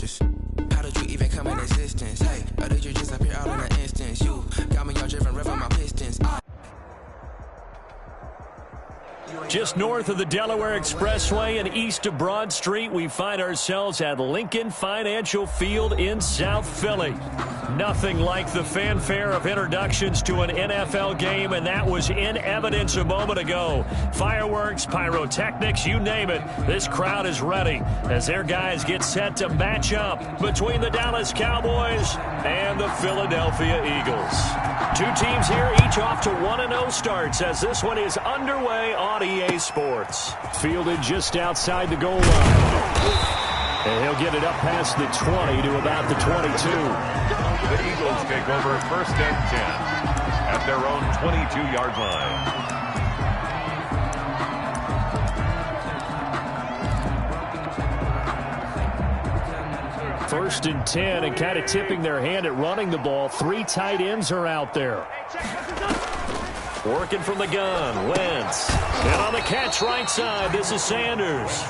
pictures. How did you even come in existence? Hey, or did you just appear out in an instance? You got me all driven, revving my pistons. Just north of the Delaware Expressway and east of Broad Street, we find ourselves at Lincoln Financial Field in South Philly. Nothing like the fanfare of introductions to an NFL game, and that was in evidence a moment ago. Fireworks, pyrotechnics, you name it. This crowd is ready as their guys get set to match up between the Dallas Cowboys and the Philadelphia Eagles. Two teams here, each off to 1-0 starts as this one is underway on EA Sports. Fielded just outside the goal line. And he'll get it up past the 20 to about the 22. The Eagles take over 1st and 10 at their own 22-yard line. 1st and 10 and kind of tipping their hand at running the ball. 3 tight ends are out there. Working from the gun, Wentz. And on the catch right side, this is Sanders.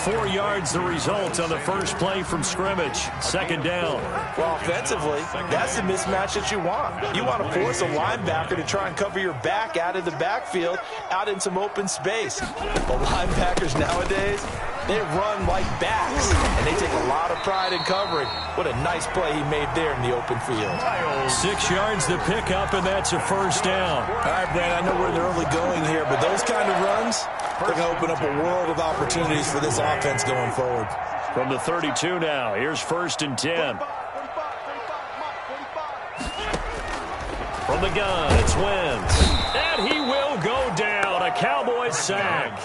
4 yards the result on the first play from scrimmage. 2nd down. Well, offensively, that's the mismatch that you want. You want to force a linebacker to try and cover your back out of the backfield, out in some open space. But linebackers nowadays, they run like backs, and they take a lot of pride in covering. What a nice play he made there in the open field. 6 yards the pickup, and that's a 1st down. All right, Brad, I know we're in the early going here, but those kind of runs, they're going to open up a world of opportunities for this offense going forward. From the 32 now, here's 1st and 10. From the gun, it's Wentz. And he will go down. A Cowboys sack.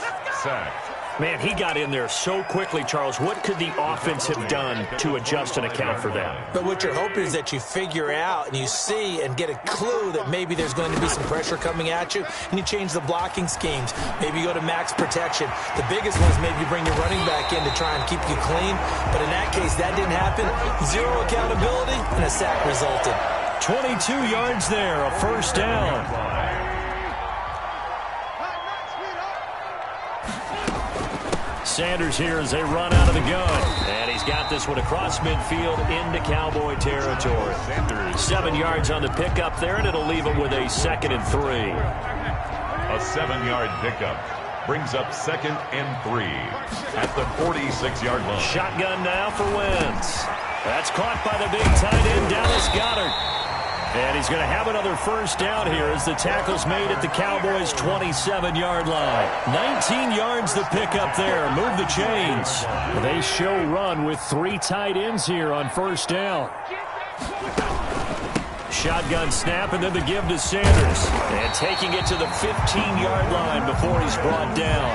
Man, he got in there so quickly, Charles. What could the offense have done to adjust and account for that? But what you're hoping is that you figure out and you see and get a clue that maybe there's going to be some pressure coming at you, and you change the blocking schemes. Maybe you go to max protection. The biggest one is maybe you bring your running back in to try and keep you clean. But in that case, that didn't happen. 0 accountability, and a sack resulted. 22 yards there, a 1st down. Sanders here as they run out of the gun. And he's got this one across midfield into Cowboy territory. 7 yards on the pickup there, and it'll leave him with a 2nd and 3. A 7-yard pickup brings up 2nd and 3 at the 46-yard line. Shotgun now for Wentz. That's caught by the big tight end, Dallas Goedert. And he's going to have another 1st down here as the tackle's made at the Cowboys' 27-yard line. 19 yards the pickup there. Move the chains. They show run with 3 tight ends here on 1st down. Shotgun snap and then the give to Sanders. And taking it to the 15-yard line before he's brought down.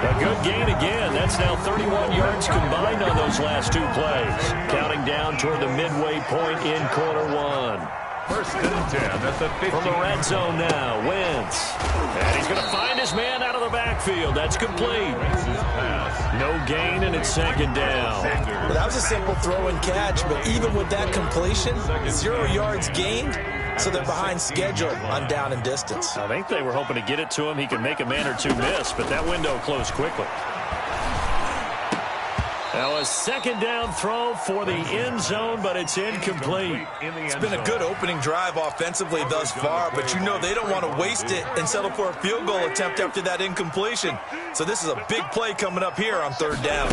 A good gain again. That's now 31 yards combined on those last 2 plays. Counting down toward the midway point in quarter 1. 1st and 10 at the 15. From the red zone now, Wentz. And he's going to find his man out of the backfield. That's complete. No gain, and it's 2nd down. Well, that was a simple throw and catch, but even with that completion, 0 yards gained, so they're behind schedule on down and distance. I think they were hoping to get it to him. He could make a man or 2 miss, but that window closed quickly. Now a 2nd down throw for the end zone, but it's incomplete. It's been a good opening drive offensively thus far, but you know they don't want to waste it and settle for a field goal attempt after that incompletion. So this is a big play coming up here on 3rd down.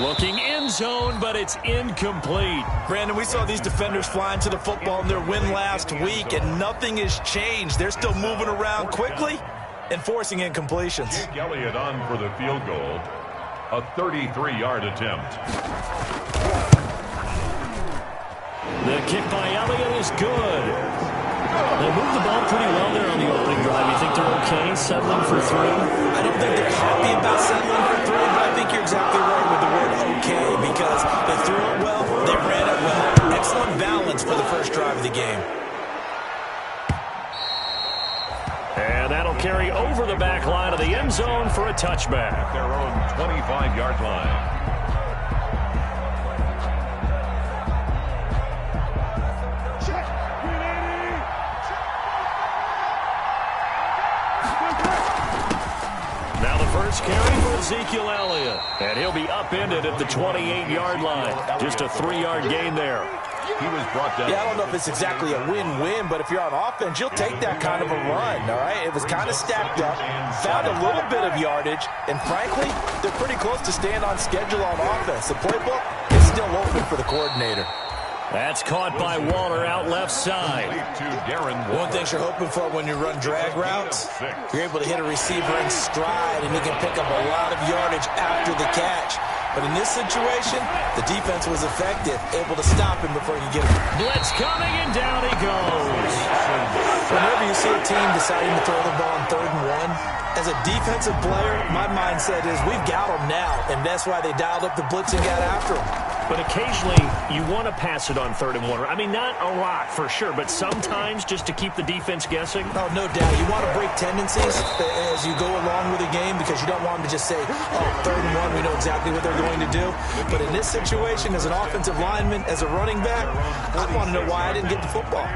Looking end zone, but it's incomplete. Brandon, we saw these defenders flying to the football in their win last week, and nothing has changed. They're still moving around quickly and forcing incompletions. Jake Elliott on for the field goal. A 33-yard attempt. The kick by Elliott is good. They moved the ball pretty well there on the opening drive. You think they're okay settling for 3? I don't think they're happy about settling for 3, but I think you're exactly right with the word okay, because they threw it well, they ran it well. Excellent balance for the first drive of the game. And that'll carry over the back line of the end zone for a touchback. At their own 25-yard line. first carry for Ezekiel Elliott. And he'll be upended at the 28-yard line. Just a 3-yard gain there. He was brought down. Yeah, I don't know if it's exactly a win-win, but if you're on offense, you'll take that kind of a run, all right? It was kind of stacked up, found a little bit of yardage, and frankly, they're pretty close to staying on schedule on offense. The playbook is still open for the coordinator. That's caught by Waller out left side. One thing you're hoping for when you run drag routes, you're able to hit a receiver in stride, and he can pick up a lot of yardage after the catch. But in this situation, the defense was effective, able to stop him before he could get him. Blitz coming, and down he goes. Whenever you see a team deciding to throw the ball on 3rd and 1, as a defensive player, my mindset is we've got them now, and that's why they dialed up the blitz and got after him. But occasionally, you want to pass it on 3rd and 1. I mean, not a lot for sure, but sometimes just to keep the defense guessing. Oh, no doubt. You want to break tendencies as you go along with the game because you don't want them to just say, oh, 3rd and 1, we know exactly what they're going to do. But in this situation, as an offensive lineman, as a running back, I want to know why I didn't get the football.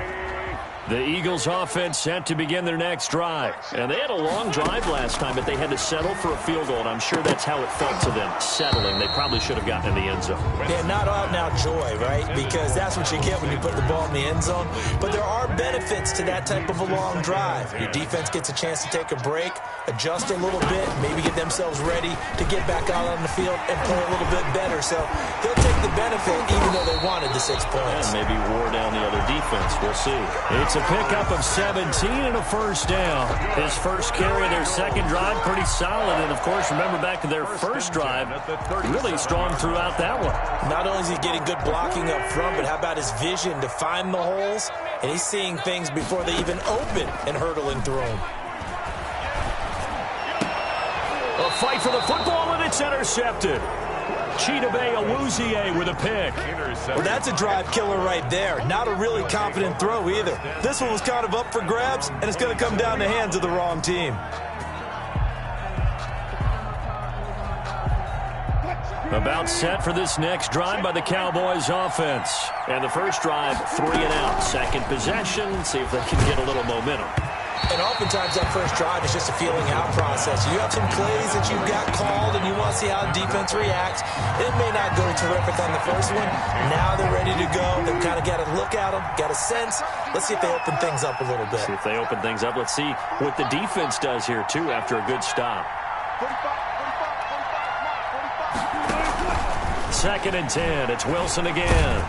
The Eagles offense set to begin their next drive. And they had a long drive last time, but they had to settle for a field goal, and I'm sure that's how it felt to them, settling. They probably should have gotten in the end zone. Yeah, not out-and-out joy, right? Because that's what you get when you put the ball in the end zone. But there are benefits to that type of a long drive. Your defense gets a chance to take a break, adjust a little bit, maybe get themselves ready to get back out on the field and play a little bit better. So they'll take the benefit even though they wanted the 6 points. And maybe wore down the other defense. We'll see. It's a pickup of 17 and a first down. His first carry of their second drive, pretty solid. And, of course, remember back to their first drive, really strong throughout that one. Not only is he getting good blocking up front, but how about his vision to find the holes? And he's seeing things before they even open and hurdling through them. A fight for the football, and it's intercepted. Chidobe Awuzie with a pick. Well, that's a drive killer right there. Not a really confident throw either. This one was kind of up for grabs, and it's going to come down the hands of the wrong team. About set for this next drive by the Cowboys offense. And the first drive, 3 and out. Second possession, see if they can get a little momentum. And oftentimes that first drive is just a feeling out process. You have some plays that you've got called and you want to see how the defense reacts. It may not go terrific on the first one. Now they're ready to go. They've kind of got to look at them, got a sense. Let's see if they open things up a little bit. See if they open things up. Let's see what the defense does here, too, after a good stop. 2nd and 10. It's Wilson again.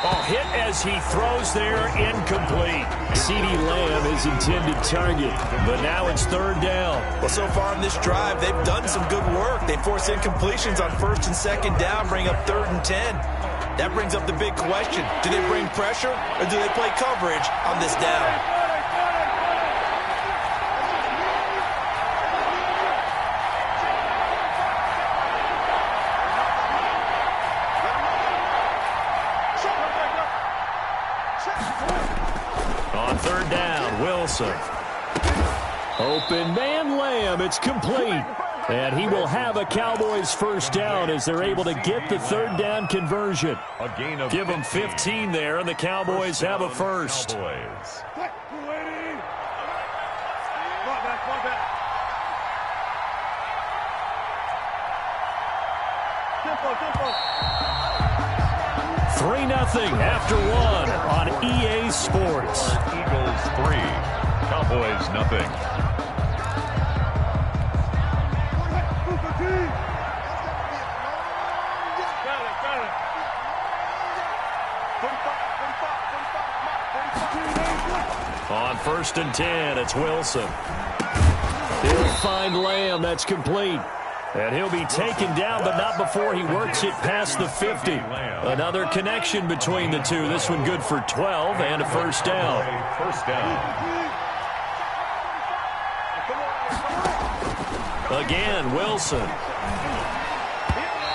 Oh, hit as he throws there, incomplete. CeeDee Lamb is intended target, but now it's 3rd down. Well, so far in this drive, they've done some good work. They force incompletions on 1st and 2nd down, bring up 3rd and 10. That brings up the big question. Do they bring pressure or do they play coverage on this down? On 3rd down, Wilson. Open man Lamb, it's complete. And he will have a Cowboys first down as they're able to get the 3rd down conversion. Give them 15 there, and the Cowboys have a first. Three 0 after one on EA Sports. Eagles 3, Cowboys 0. On 1st and 10, it's Wilson. He'll find Lamb. That's complete. And he'll be taken down, but not before he works it past the 50. Another connection between the two. This one good for 12 and a first down. Again, Wilson.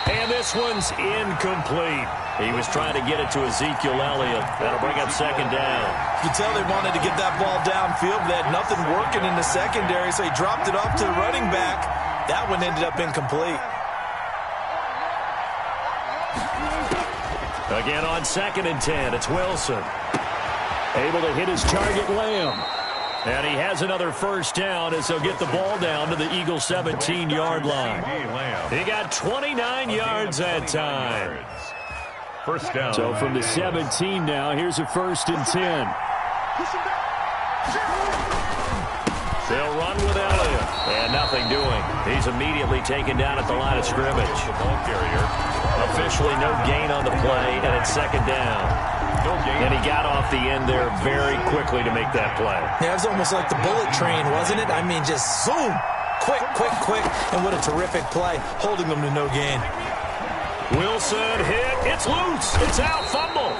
And this one's incomplete. He was trying to get it to Ezekiel Elliott. That'll bring up 2nd down. You can tell they wanted to get that ball downfield, but they had nothing working in the secondary, so he dropped it off to the running back. That one ended up incomplete. Again on 2nd and 10, it's Wilson. Able to hit his target, Lamb. And he has another first down as he'll get the ball down to the Eagles' 17-yard line. He got 29 yards that time. First down. So from the 17 now, here's a 1st and 10. They'll run with Elliott. And nothing doing. He's immediately taken down at the line of scrimmage. The ball carrier. Officially no gain on the play, and it's 2nd down. No gain. And he got off the end there very quickly to make that play. Yeah, it was almost like the bullet train, wasn't it? I mean, just zoom. Quick, quick, quick. And what a terrific play, holding them to no gain. Wilson hit. It's loose. It's out. Fumble.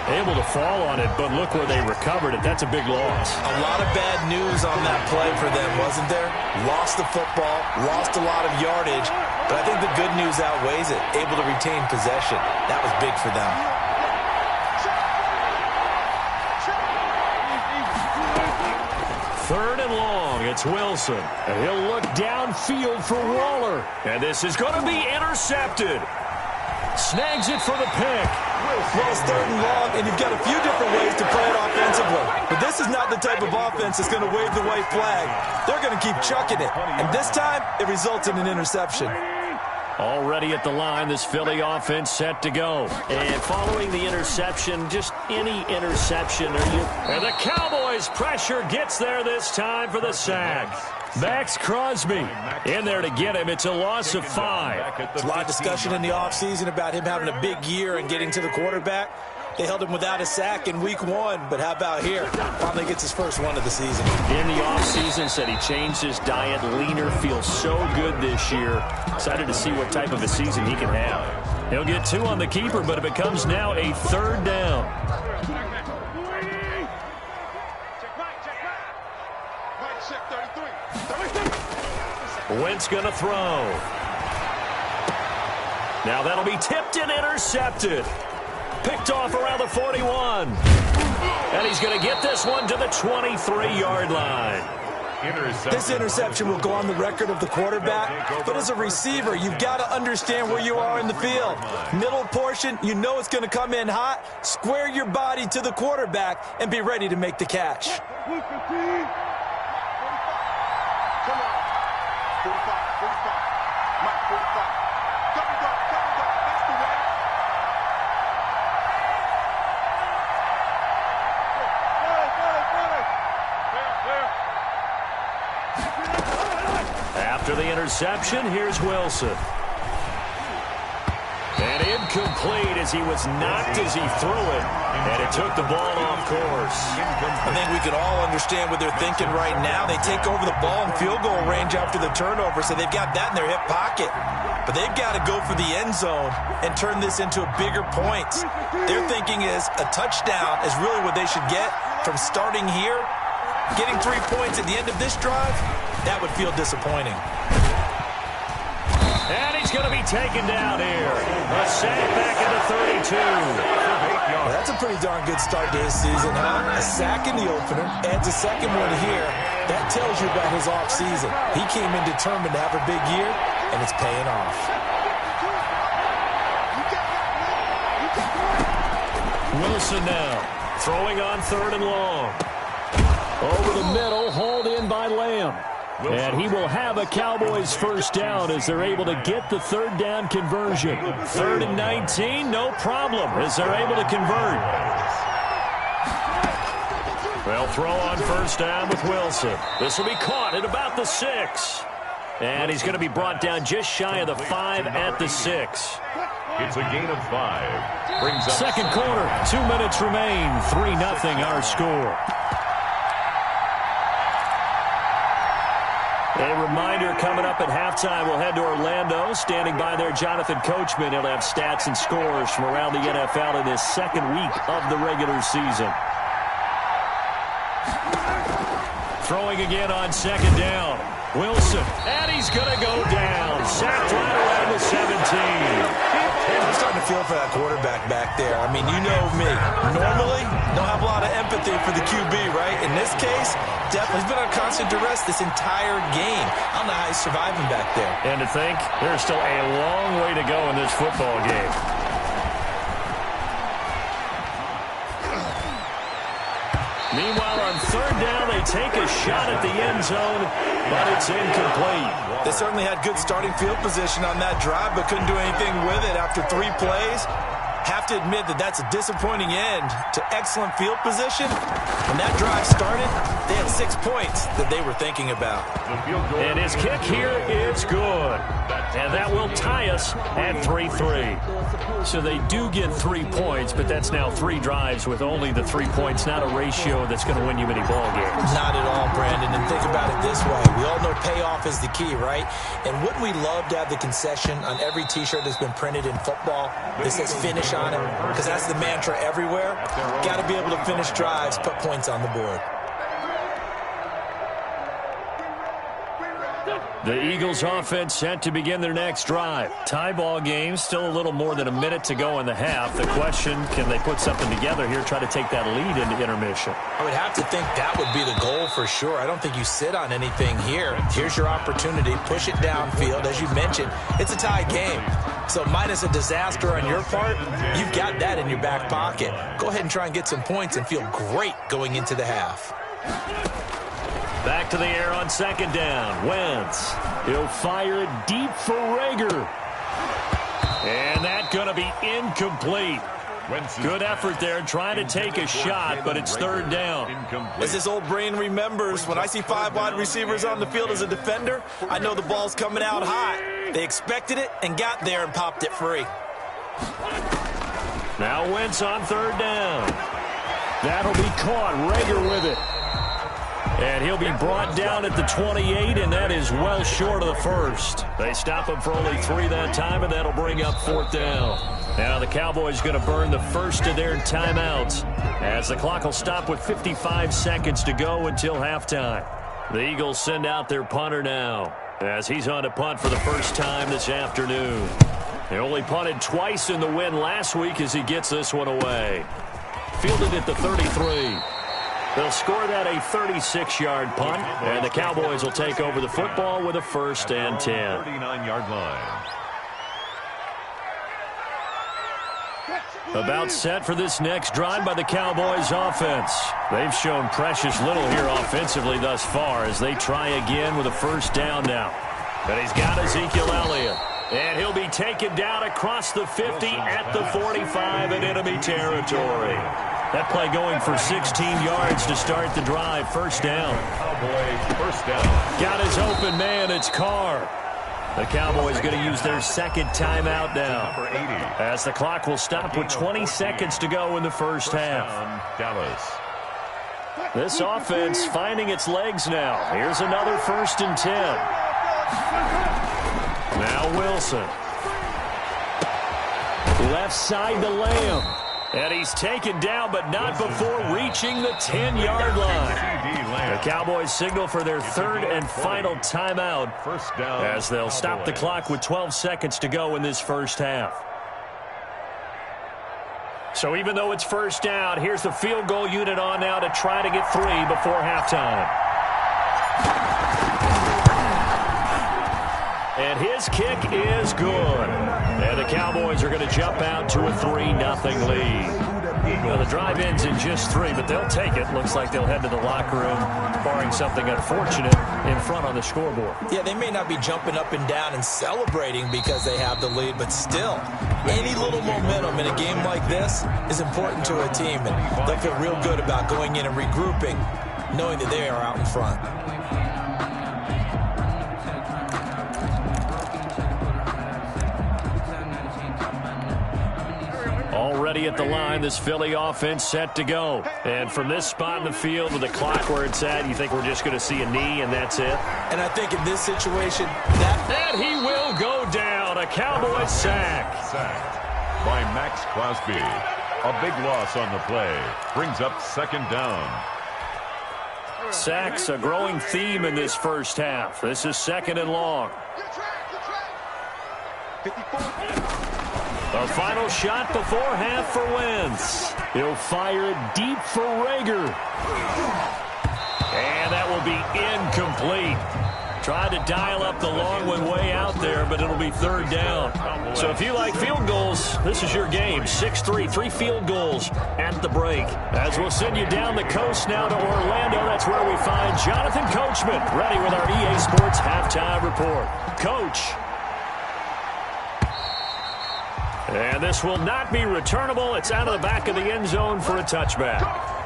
Able to fall on it, but look where they recovered it. That's a big loss. A lot of bad news on that play for them, wasn't there? Lost the football, lost a lot of yardage, but I think the good news outweighs it. Able to retain possession. That was big for them. Third and long. It's Wilson. And he'll look downfield for Waller. And this is going to be intercepted. Snags it for the pick. Well, it's 3rd and long, and you've got a few different ways to play it offensively. But this is not the type of offense that's going to wave the white flag. They're going to keep chucking it. And this time, it results in an interception. Already at the line, this Philly offense set to go. And following the interception, just any interception. And the Cowboys' pressure gets there this time for the sack. Max Crosby in there to get him. It's a loss of 5. There's a lot of discussion in the offseason about him having a big year and getting to the quarterback. They held him without a sack in week 1, but how about here? Finally gets his first one of the season. In the offseason, said he changed his diet, leaner, feels so good this year. Excited to see what type of a season he can have. He'll get 2 on the keeper, but it becomes now a 3rd down. Wentz gonna throw. Now that'll be tipped and intercepted. Picked off around the 41. And he's going to get this one to the 23-yard line. This interception will go on the record of the quarterback, but as a receiver, you've got to understand where you are in the field. Middle portion, you know it's going to come in hot. Square your body to the quarterback and be ready to make the catch. After the interception, here's Wilson. And incomplete as he was knocked as he threw it. And it took the ball off course. I think we can all understand what they're thinking right now. They take over the ball in field goal range after the turnover, so they've got that in their hip pocket. But they've got to go for the end zone and turn this into a bigger points. Their thinking is a touchdown is really what they should get from starting here. Getting 3 points at the end of this drive, that would feel disappointing. And he's going to be taken down here. A sack back at the 32. Well, that's a pretty darn good start to his season, huh? A sack in the opener, adds a second one here. That tells you about his offseason. He came in determined to have a big year, and it's paying off. Wilson now, throwing on 3rd and long. Over the middle, hauled in by Lamb. And he will have a Cowboys first down as they're able to get the 3rd down conversion. 3rd and 19, no problem as they're able to convert. They'll throw on first down with Wilson. This will be caught at about the 6. And he's going to be brought down just shy of the 5 at the 6. It's a gain of 5. Brings up second quarter, 2 minutes remain. 3-0 our score. A reminder coming up at halftime, we'll head to Orlando. Standing by there, Jonathan Coachman. He'll have stats and scores from around the NFL in this second week of the regular season. Throwing again on 2nd down. Wilson, and he's going to go down. Sacked right around the 17. I'm starting to feel for that quarterback back there. I mean, you know me. Normally, don't have a lot of empathy for the QB, right? In this case, definitely he's been on constant duress this entire game. I don't know how he's surviving back there. And to think, there's still a long way to go in this football game. Meanwhile, on third down, they take a shot at the end zone, but it's incomplete. They certainly had good starting field position on that drive, but couldn't do anything with it after 3 plays. Have to admit that that's a disappointing end to excellent field position. When that drive started, they had 6 points that they were thinking about. And his kick here is good. And that will tie us at 3-3. So they do get 3 points, but that's now 3 drives with only the 3 points, not a ratio that's going to win you many ball games. Not at all, Brandon. And think about it this way. We all know payoff is the key, right? And wouldn't we love to have the concession on every T-shirt that's been printed in football that says finish on it? Because that's the mantra everywhere. Got to be able to finish drives, put points on the board. The Eagles offense set to begin their next drive. Tie ball game, still a little more than a minute to go in the half. The question, can they put something together here, try to take that lead into intermission? I would have to think that would be the goal for sure. I don't think you sit on anything here. Here's your opportunity. Push it downfield. As you mentioned, it's a tie game. So minus a disaster on your part, you've got that in your back pocket. Go ahead and try and get some points and feel great going into the half. Back to the air on second down. Wentz. He'll fire it deep for Rager. And that's going to be incomplete. Good effort there trying to take a shot, but it's third down. As this old brain remembers, when I see 5 wide receivers on the field as a defender, I know the ball's coming out hot. They expected it and got there and popped it free. Now Wentz on third down. That'll be caught. Rager with it. And he'll be brought down at the 28, and that is well short of the first. They stop him for only 3 that time, and that'll bring up fourth down. Now the Cowboys going to burn the first of their timeouts as the clock will stop with 55 seconds to go until halftime. The Eagles send out their punter now as he's on to punt for the first time this afternoon. They only punted twice in the win last week as he gets this one away. Fielded at the 33. They'll score that a 36-yard punt, and the Cowboys will take over the football with a 1st and 10. 39-yard line. About set for this next drive by the Cowboys offense. They've shown precious little here offensively thus far as they try again with a 1st down now. But he's got Ezekiel Elliott. And he'll be taken down across the 50 at the 45 in enemy territory. That play going for 16 yards to start the drive. 1st down. First down. Got his open man. It's Carr. The Cowboys going to use their 2nd timeout now. As the clock will stop with 20 seconds to go in the first half. Dallas. This offense finding its legs now. Here's another 1st and 10. Now Wilson. Left side to Lamb. And he's taken down, but not before reaching the 10-yard line. The Cowboys signal for their 3rd and final timeout as they'll stop the clock with 12 seconds to go in this first half. So even though it's 1st down, here's the field goal unit on now to try to get 3 before halftime. And his kick is good. And the Cowboys are going to jump out to a 3-0 lead. Well, the drive ends in just 3, but they'll take it. Looks like they'll head to the locker room, barring something unfortunate, in front on the scoreboard. Yeah, they may not be jumping up and down and celebrating because they have the lead, but still, any little momentum in a game like this is important to a team, and they'll feel real good about going in and regrouping, knowing that they are out in front. Already at the line, this Philly offense set to go. And from this spot in the field with the clock where it's at, you think we're just going to see a knee and that's it? And I think in this situation, And he will go down. A Cowboys sack. Sacked by Max Crosby. A big loss on the play. Brings up 2nd down. Sacks, a growing theme in this first half. This is 2nd and long. The final shot before half for Wentz. He'll fire it deep for Rager. And that will be incomplete. Tried to dial up the long one way out there, but it'll be third down. So if you like field goals, this is your game. 6-3, 3 field goals at the break. As we'll send you down the coast now to Orlando, that's where we find Jonathan Coachman, ready with our EA Sports Halftime Report. Coach. And this will not be returnable. It's out of the back of the end zone for a touchback.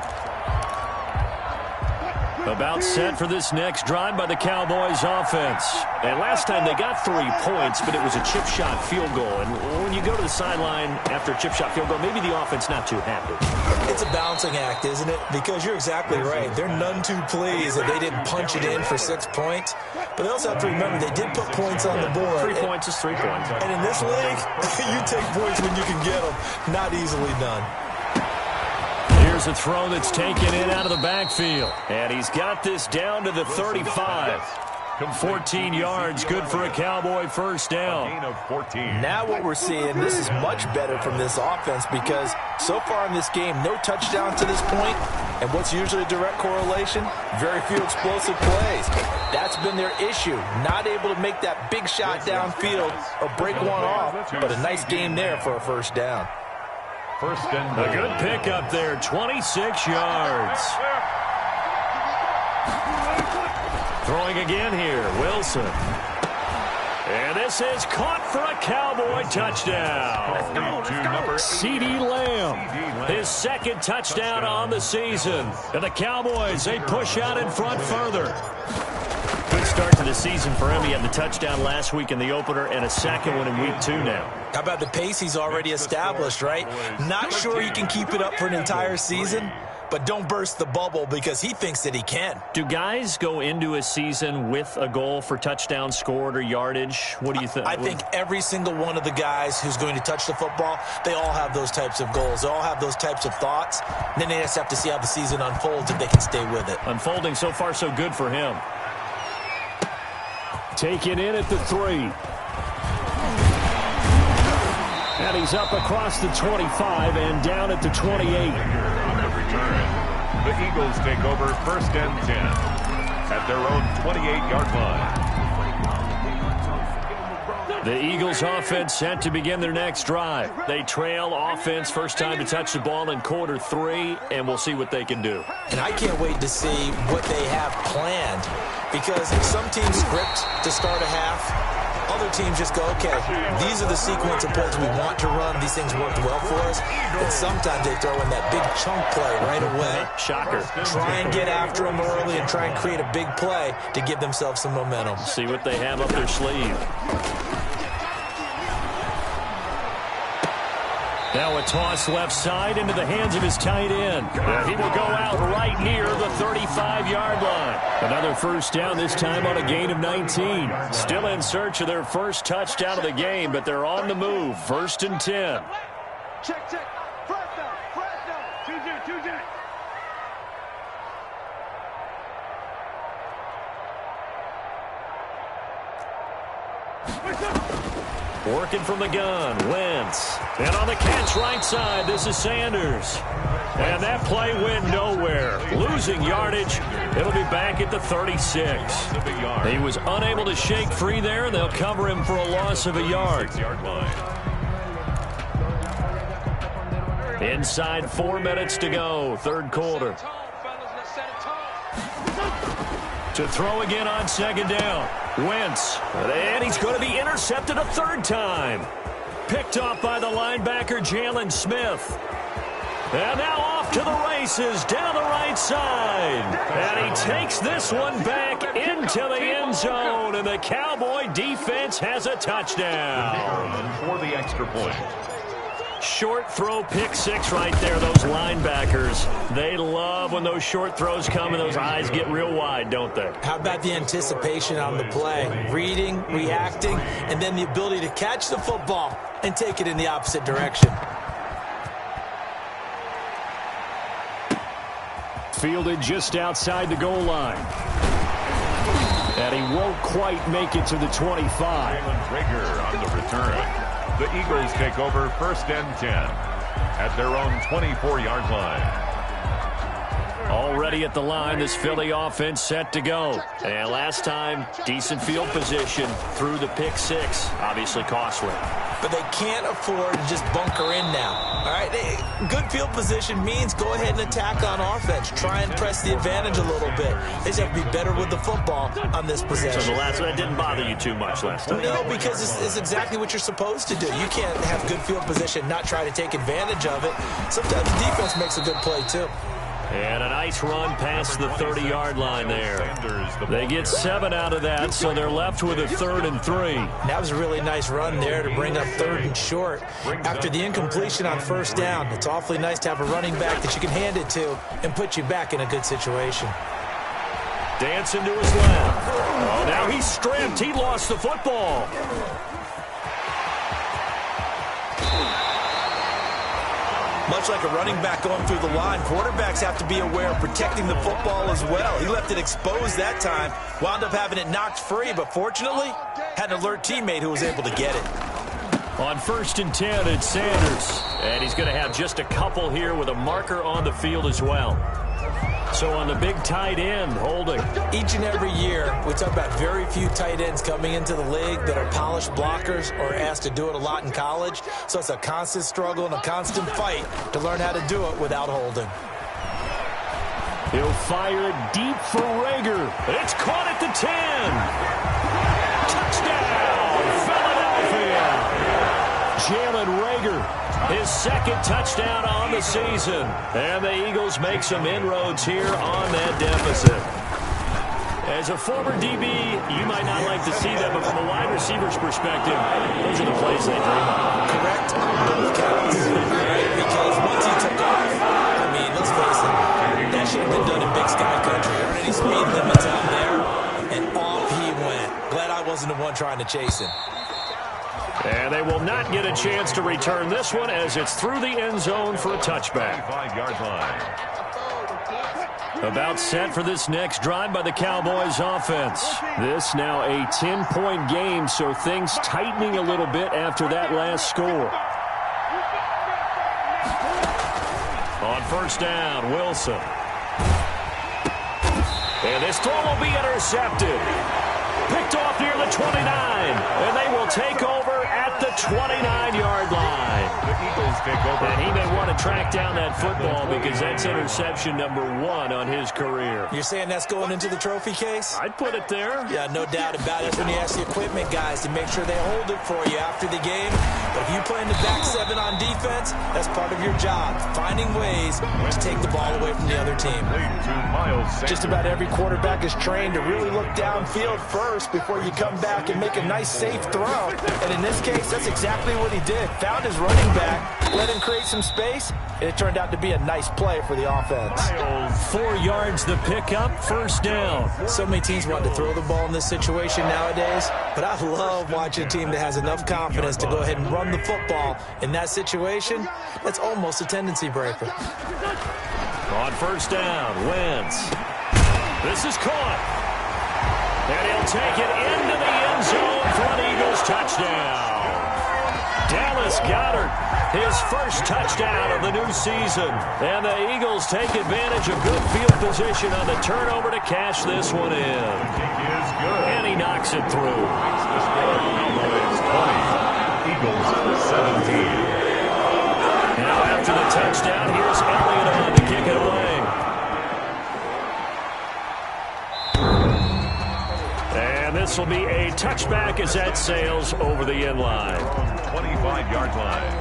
About set for this next drive by the Cowboys offense. And last time they got 3 points, but it was a chip shot field goal. And when you go to the sideline after a chip shot field goal, maybe the offense not too happy. It's a balancing act, isn't it? Because you're exactly right. They're none too pleased that they didn't punch it in for 6 points. But they also have to remember they did put points on the board. 3 points is 3 points. And in this league, you take points when you can get them. Not easily done. Here's a throw that's taken in out of the backfield. And he's got this down to the 35. 14 yards, good for a Cowboy first down. Now what we're seeing, this is much better from this offense because so far in this game, no touchdowns to this point. And what's usually a direct correlation? Very few explosive plays. That's been their issue. Not able to make that big shot downfield or break one off. But a nice game there for a first down. First and a good pickup there, 26 yards. Throwing again here, Wilson. And this is caught for a Cowboy touchdown. CeeDee Lamb, his second touchdown on the season. And the Cowboys, they push out in front further. Good start to the season for him. He had the touchdown last week in the opener and a second one in week 2 now. How about the pace he's already established, right? Not sure he can keep it up for an entire season, but don't burst the bubble because he thinks that he can. Do guys go into a season with a goal for touchdown scored or yardage? What do you think? I think every single one of the guys who's going to touch the football, they all have those types of goals. They all have those types of thoughts. And then they just have to see how the season unfolds if they can stay with it. Unfolding so far so good for him. Taken in at the 3. And he's up across the 25 and down at the 28. On the return, the Eagles take over first and 10 at their own 28-yard line. The Eagles offense set to begin their next drive. They trail offense, first time to touch the ball in quarter 3, and we'll see what they can do. And I can't wait to see what they have planned because some teams script to start a half. Other teams just go, okay, these are the sequence of plays we want to run. These things worked well for us. And sometimes they throw in that big chunk play right away. Shocker. Try and get after them early and try and create a big play to give themselves some momentum. See what they have up their sleeve. Now a toss left side into the hands of his tight end. He will go out right near the 35-yard line. Another first down, this time on a gain of 19. Still in search of their first touchdown of the game, but they're on the move. First and 10. Check. First down. 2-0. Working from the gun, Wentz. And on the catch right side, this is Sanders. And that play went nowhere. Losing yardage. It'll be back at the 36. He was unable to shake free there, and they'll cover him for a loss of a yard. Inside 4 minutes to go, third quarter. To throw again on second down. Wentz. And he's going to be intercepted a third time. Picked off by the linebacker, Jalen Smith. And now off to the races down the right side. And he takes this one back into the end zone. And the Cowboy defense has a touchdown. For the extra point. Short throw, pick 6 right there. Those linebackers, they love when those short throws come and those eyes get real wide, don't they? How about the anticipation on the play? Reading, reacting, and then the ability to catch the football and take it in the opposite direction. Fielded just outside the goal line. And he won't quite make it to the 25. Traeger on the return. The Eagles take over first and 10 at their own 24-yard line. Already at the line, this Philly offense set to go. And last time, decent field position through the pick six. Obviously costly. But they can't afford to just bunker in now. All right, good field position means go ahead and attack on offense. Try and press the advantage a little bit. They just have to be better with the football on this possession. So the last one didn't bother you too much last time? No, because it's exactly what you're supposed to do. You can't have good field position, not try to take advantage of it. Sometimes the defense makes a good play, too. And a nice run past the 30-yard line there. They get 7 out of that, so they're left with a 3rd and 3. That was a really nice run there to bring up 3rd and short. After the incompletion on 1st down, it's awfully nice to have a running back that you can hand it to and put you back in a good situation. Dancing to his left. Oh, now he's stripped. He lost the football. Much like a running back going through the line, quarterbacks have to be aware of protecting the football as well. He left it exposed that time, wound up having it knocked free, but fortunately, had an alert teammate who was able to get it. On 1st and 10, it's Sanders. And he's going to have just a couple here with a marker on the field as well. So on the big tight end, holding. Each and every year, we talk about very few tight ends coming into the league that are polished blockers or asked to do it a lot in college. So it's a constant struggle and a constant fight to learn how to do it without holding. He'll fire it deep for Rager. It's caught at the 10. Touchdown, Philadelphia. Jalen Rager. His 2nd touchdown on the season. And the Eagles make some inroads here on that deficit. As a former DB, you might not like to see that, but from a wide receiver's perspective, those are the plays they dream of. Correct on both counts. Right? Because once he took off, I mean, let's face it, that should have been done in Big Sky Country. There aren't any speed limits out there, and off he went. Glad I wasn't the one trying to chase him. And they will not get a chance to return this one as it's through the end zone for a touchback. 5-yard line. About set for this next drive by the Cowboys offense. This now a 10-point game, so things tightening a little bit after that last score. On 1st down, Wilson. And this throw will be intercepted. Picked off near the 29, and they will take over at the 29-yard line. The Eagles take over. And he may want to track down that football because that's interception number 1 on his career. You're saying that's going into the trophy case? I'd put it there. Yeah, no doubt about it. That's when you ask the equipment guys to make sure they hold it for you after the game. But if you play in the back 7 on defense, that's part of your job, finding ways to take the ball away from the other team. Just about every quarterback is trained to really look downfield first before you come back and make a nice, safe throw. And in this case, that's exactly what he did. Found his running back, let him create some space, and it turned out to be a nice play for the offense. 4 yards the pickup, 1st down. So many teams want to throw the ball in this situation nowadays, but I love watching a team that has enough confidence to go ahead and run the football. In that situation, that's almost a tendency breaker. On 1st down, Wentz. This is caught. And he'll take it into the end zone for an Eagles touchdown. Dallas Goedert, his first touchdown of the new season. And the Eagles take advantage of good field position on the turnover to cash this one in. And he knocks it through. Eagles 17. Now after the touchdown, here's Elliott on to kick it away. And this will be a touchback as that sails over the end line. 25-yard line.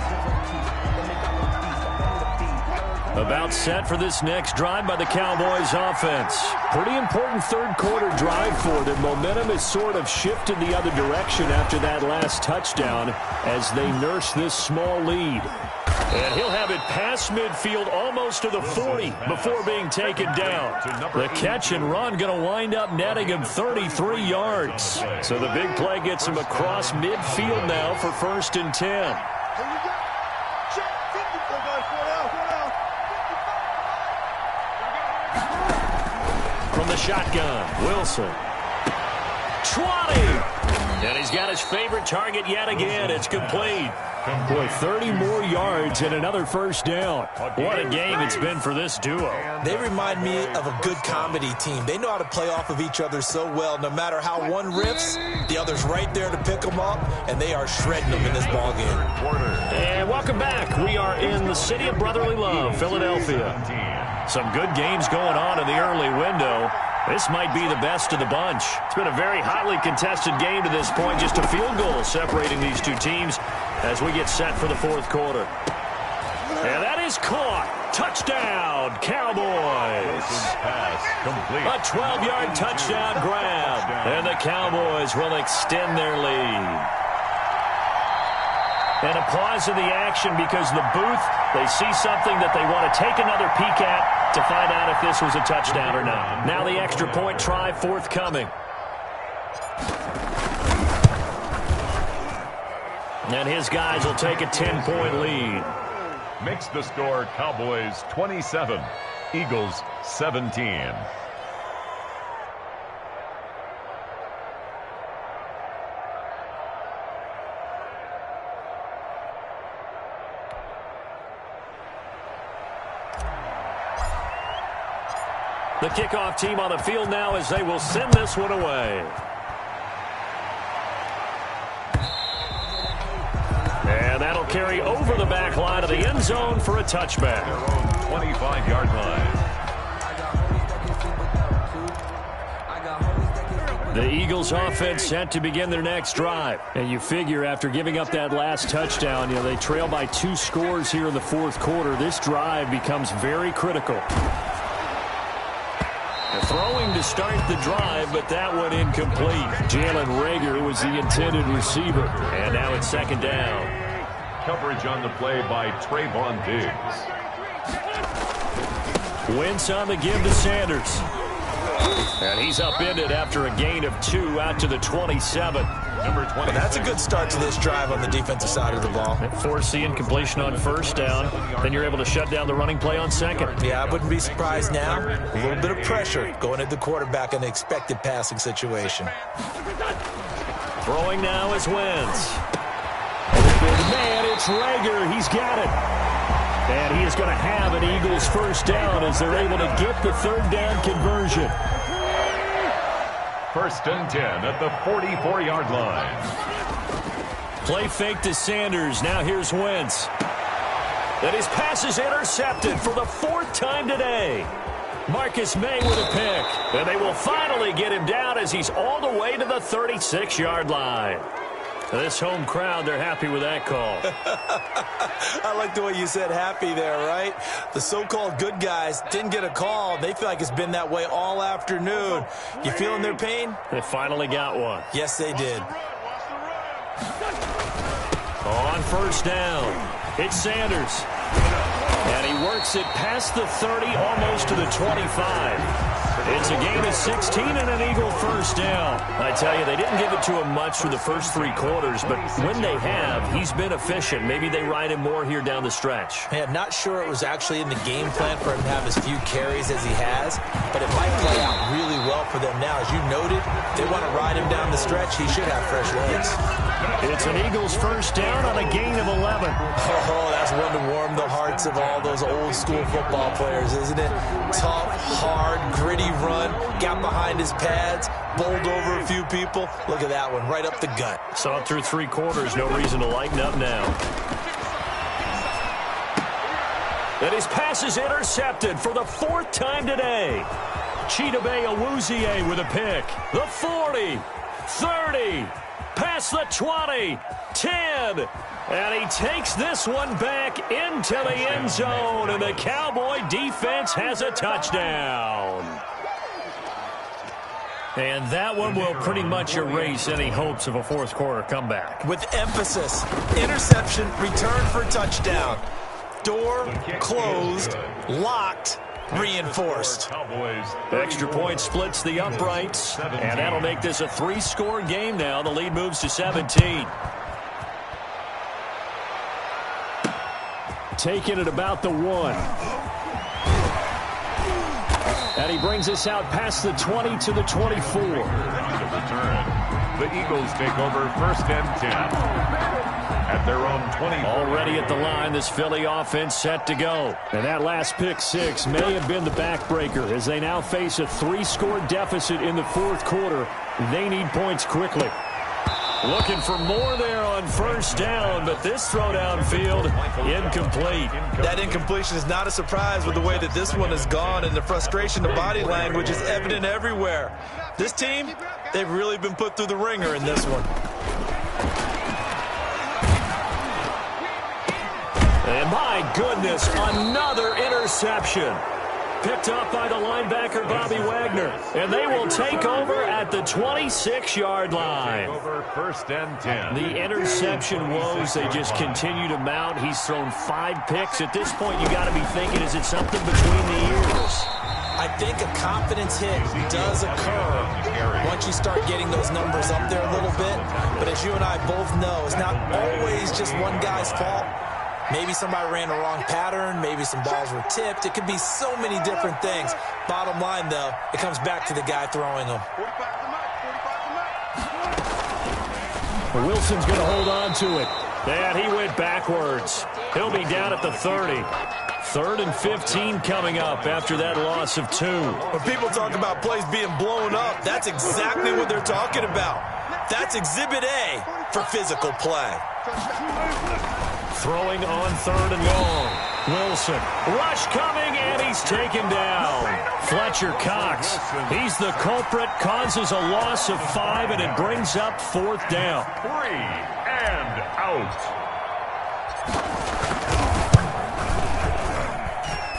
About set for this next drive by the Cowboys offense. Pretty important 3rd quarter drive for them. Momentum has sort of shifted the other direction after that last touchdown as they nurse this small lead. And he'll have it past midfield almost to the 40 before being taken down. The catch and run going to wind up netting him 33 yards. So the big play gets him across midfield now for 1st and 10. From the shotgun, Wilson. 20. And he's got his favorite target yet again. It's complete. Boy, 30 more yards and another first down. What a game it's been for this duo. They remind me of a good comedy team. They know how to play off of each other so well. No matter how one riffs, the other's right there to pick them up, and they are shredding them in this ball game. And welcome back. We are in the city of brotherly love, Philadelphia. Some good games going on in the early window. This might be the best of the bunch. It's been a very hotly contested game to this point. Just a field goal separating these two teams as we get set for the fourth quarter. And that is caught. Touchdown, Cowboys. A 12-yard touchdown grab. And the Cowboys will extend their lead. And a pause in the action because the booth, they see something that they want to take another peek at to find out if this was a touchdown or not. Now the extra point try forthcoming. And his guys will take a 10-point lead. Makes the score Cowboys 27, Eagles 17. The kickoff team on the field now as they will send this one away. And that'll carry over the back line of the end zone for a touchback. 25-yard line. The Eagles offense set to begin their next drive. And you figure after giving up that last touchdown, they trail by 2 scores here in the fourth quarter. This drive becomes very critical. Throwing to start the drive, but that one incomplete. Jalen Reagor was the intended receiver. And now it's second down. Coverage on the play by Trayvon Diggs. Wentz on the give to Sanders. And he's upended after a gain of 2 out to the 27. Number 20. Well, that's a good start to this drive on the defensive side of the ball. Force the incompletion on first down. Then you're able to shut down the running play on second. Yeah, I wouldn't be surprised now. A little bit of pressure going at the quarterback in the expected passing situation. Throwing now is Wentz. Open man, it's Reagor. He's got it. And he is going to have an Eagles first down as they're able to get the third down conversion. First and 10 at the 44-yard line. Play fake to Sanders. Now here's Wentz. And his pass is intercepted for the 4th time today. Marcus May with a pick. And they will finally get him down as he's all the way to the 36-yard line. This home crowd, they're happy with that call. I like the way you said happy there, right? The so-called good guys didn't get a call. They feel like it's been that way all afternoon. You feeling their pain? They finally got one. Yes, they did. On first down, it's Sanders. And he works it past the 30, almost to the 25. It's a gain of 16 and an Eagle first down. I tell you, they didn't give it to him much for the first 3 quarters, but when they have, he's been efficient. Maybe they ride him more here down the stretch. Man, not sure it was actually in the game plan for him to have as few carries as he has, but it might play out really well for them now. As you noted, if they want to ride him down the stretch, he should have fresh legs. It's an Eagles first down on a gain of 11. Oh, that's one to warm the hearts of all those old school football players, isn't it? Tough, hard, gritty run, got behind his pads, bowled over a few people. Look at that one, right up the gut. Saw it through 3 quarters, no reason to lighten up now. And his pass is intercepted for the 4th time today. Chidobe Awuzie with a pick. The 40, 30, past the 20, 10. And he takes this one back into the end zone, and the Cowboy defense has a touchdown. And that one will pretty much erase any hopes of a fourth quarter comeback. With emphasis, interception, return for touchdown. Door closed, locked, reinforced. Extra point splits the uprights, and that'll make this a 3-score game now. The lead moves to 17. Taking it about the 1. And he brings us out past the 20 to the 24. The Eagles take over 1st and 10 at their own 20. Already at the line, this Philly offense set to go. And that last pick six may have been the backbreaker as they now face a 3-score deficit in the fourth quarter. They need points quickly. Looking for more there on 1st down, but this throw downfield, incomplete. That incompletion is not a surprise with the way that this one has gone, and the frustration of body language is evident everywhere. This team, they've really been put through the ringer in this one. And my goodness, another interception. Picked up by the linebacker, Bobby Wagner. And they will take over at the 26-yard line. Over 1st and 10. The interception woes, they just continue to mount. He's thrown 5 picks. At this point, you got to be thinking, is it something between the ears? I think a confidence hit does occur once you start getting those numbers up there a little bit. But as you and I both know, it's not always just one guy's fault. Maybe somebody ran the wrong pattern. Maybe some balls were tipped. It could be so many different things. Bottom line, though, it comes back to the guy throwing them. Wilson's going to hold on to it. And he went backwards. He'll be down at the 30. 3rd and 15 coming up after that loss of 2. When people talk about plays being blown up, that's exactly what they're talking about. That's Exhibit A for physical play. Throwing on 3rd and long. Wilson. Rush coming, and he's taken down. Fletcher Cox. He's the culprit, causes a loss of 5, and it brings up 4th down. 3 and out.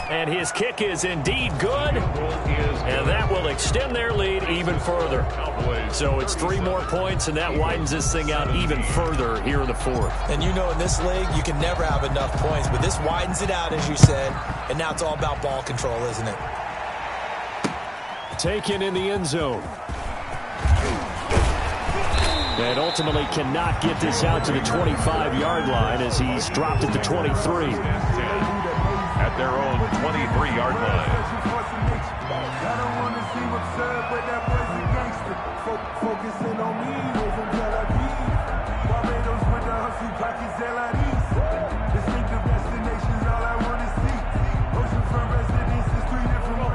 And his kick is indeed good, and that will extend their lead even further. So it's 3 more points, and that widens this thing out even further here in the 4th. And you know, in this league, you can never have enough points, but this widens it out, as you said, and now it's all about ball control, isn't it? Taken in the end zone. And ultimately cannot get this out to the 25-yard line as he's dropped at the 23. At their own 23-yard line.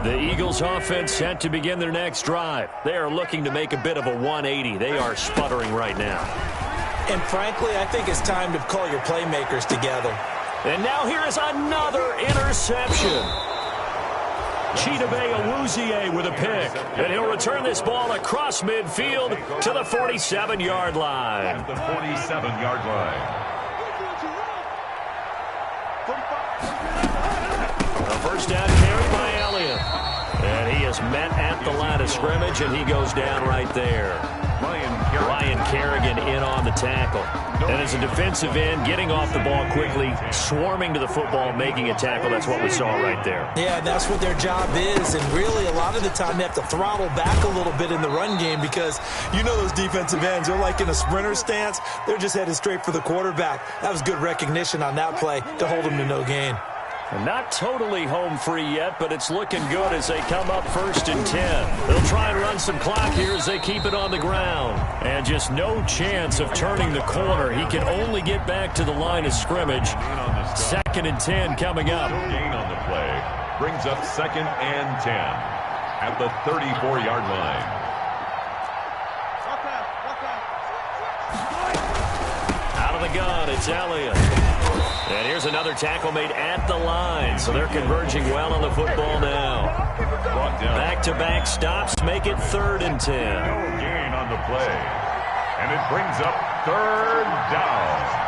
The Eagles offense set to begin their next drive. They are looking to make a bit of a 180. They are sputtering right now. And frankly, I think it's time to call your playmakers together. And now here is another interception. Chidobe Awuzie with a pick. And he'll return this ball across midfield to the 47-yard line. At the 47-yard line. A 1st down carry by Elliott. And he is met at the line of scrimmage, and he goes down right there. Ryan Kerrigan in on the tackle. And as a defensive end, getting off the ball quickly, swarming to the football, making a tackle. That's what we saw right there. Yeah, and that's what their job is. And really, a lot of the time, they have to throttle back a little bit in the run game because you know those defensive ends, they're like in a sprinter stance. They're just headed straight for the quarterback. That was good recognition on that play to hold them to no gain. Not totally home free yet, but it's looking good as they come up 1st and 10. They'll try and run some clock here as they keep it on the ground. And just no chance of turning the corner. He can only get back to the line of scrimmage. 2nd and 10 coming up. Gain on the play brings up 2nd and 10 at the 34-yard line. Out of the gun, it's Elliott. And here's another tackle made at the line. So they're converging well on the football now. Back-to-back stops make it 3rd and 10. No gain on the play. And it brings up 3rd down.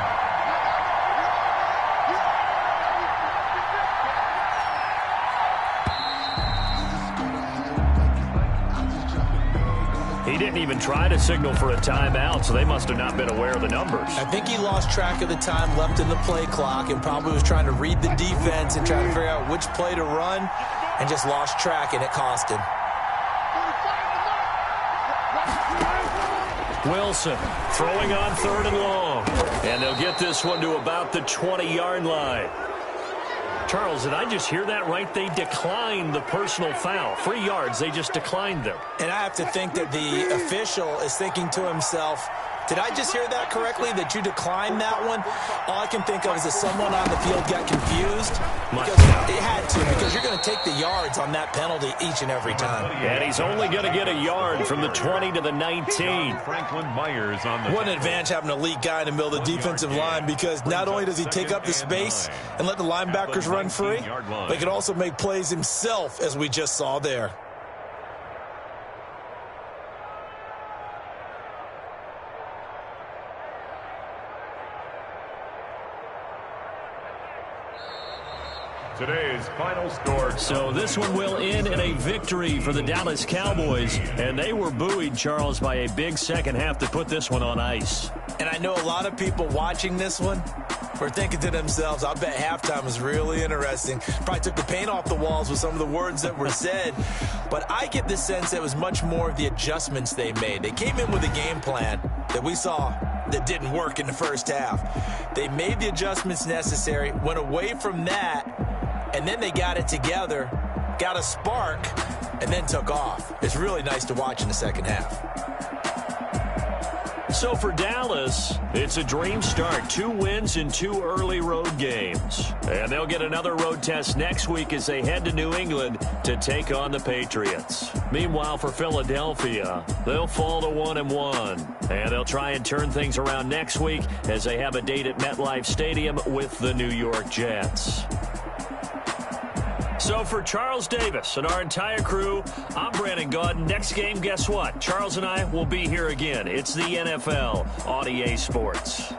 He didn't even try to signal for a timeout, so they must have not been aware of the numbers. I think he lost track of the time left in the play clock and probably was trying to read the defense and trying to figure out which play to run and just lost track, and it cost him. Wilson throwing on 3rd and long. And they'll get this one to about the 20-yard line. Charles, did I just hear that right? They declined the personal foul. 3 yards, they just declined them. And I have to think that the official is thinking to himself, did I just hear that correctly, that you declined that one? All I can think of is that someone on the field got confused. Because it had to, because you're going to take the yards on that penalty each and every time. And he's only going to get a yard from the 20 to the 19. Franklin Myers on the What an advantage having an elite guy in the middle of the defensive line, because not only does he take up the space and let the linebackers run free, but he can also make plays himself, as we just saw there. Today's final score. So this one will end in a victory for the Dallas Cowboys. And they were buoyed, Charles, by a big second half to put this one on ice. And I know a lot of people watching this one were thinking to themselves, I bet halftime was really interesting. Probably took the paint off the walls with some of the words that were said. But I get the sense that it was much more of the adjustments they made. They came in with a game plan that we saw that didn't work in the first half. They made the adjustments necessary, went away from that, and then they got it together, got a spark, and then took off. It's really nice to watch in the second half. So for Dallas, it's a dream start. 2 wins in 2 early road games. And they'll get another road test next week as they head to New England to take on the Patriots. Meanwhile, for Philadelphia, they'll fall to 1-1. And they'll try and turn things around next week as they have a date at MetLife Stadium with the New York Jets. So for Charles Davis and our entire crew, I'm Brandon Gaudin. Next game, guess what? Charles and I will be here again. It's the NFL on EA Sports.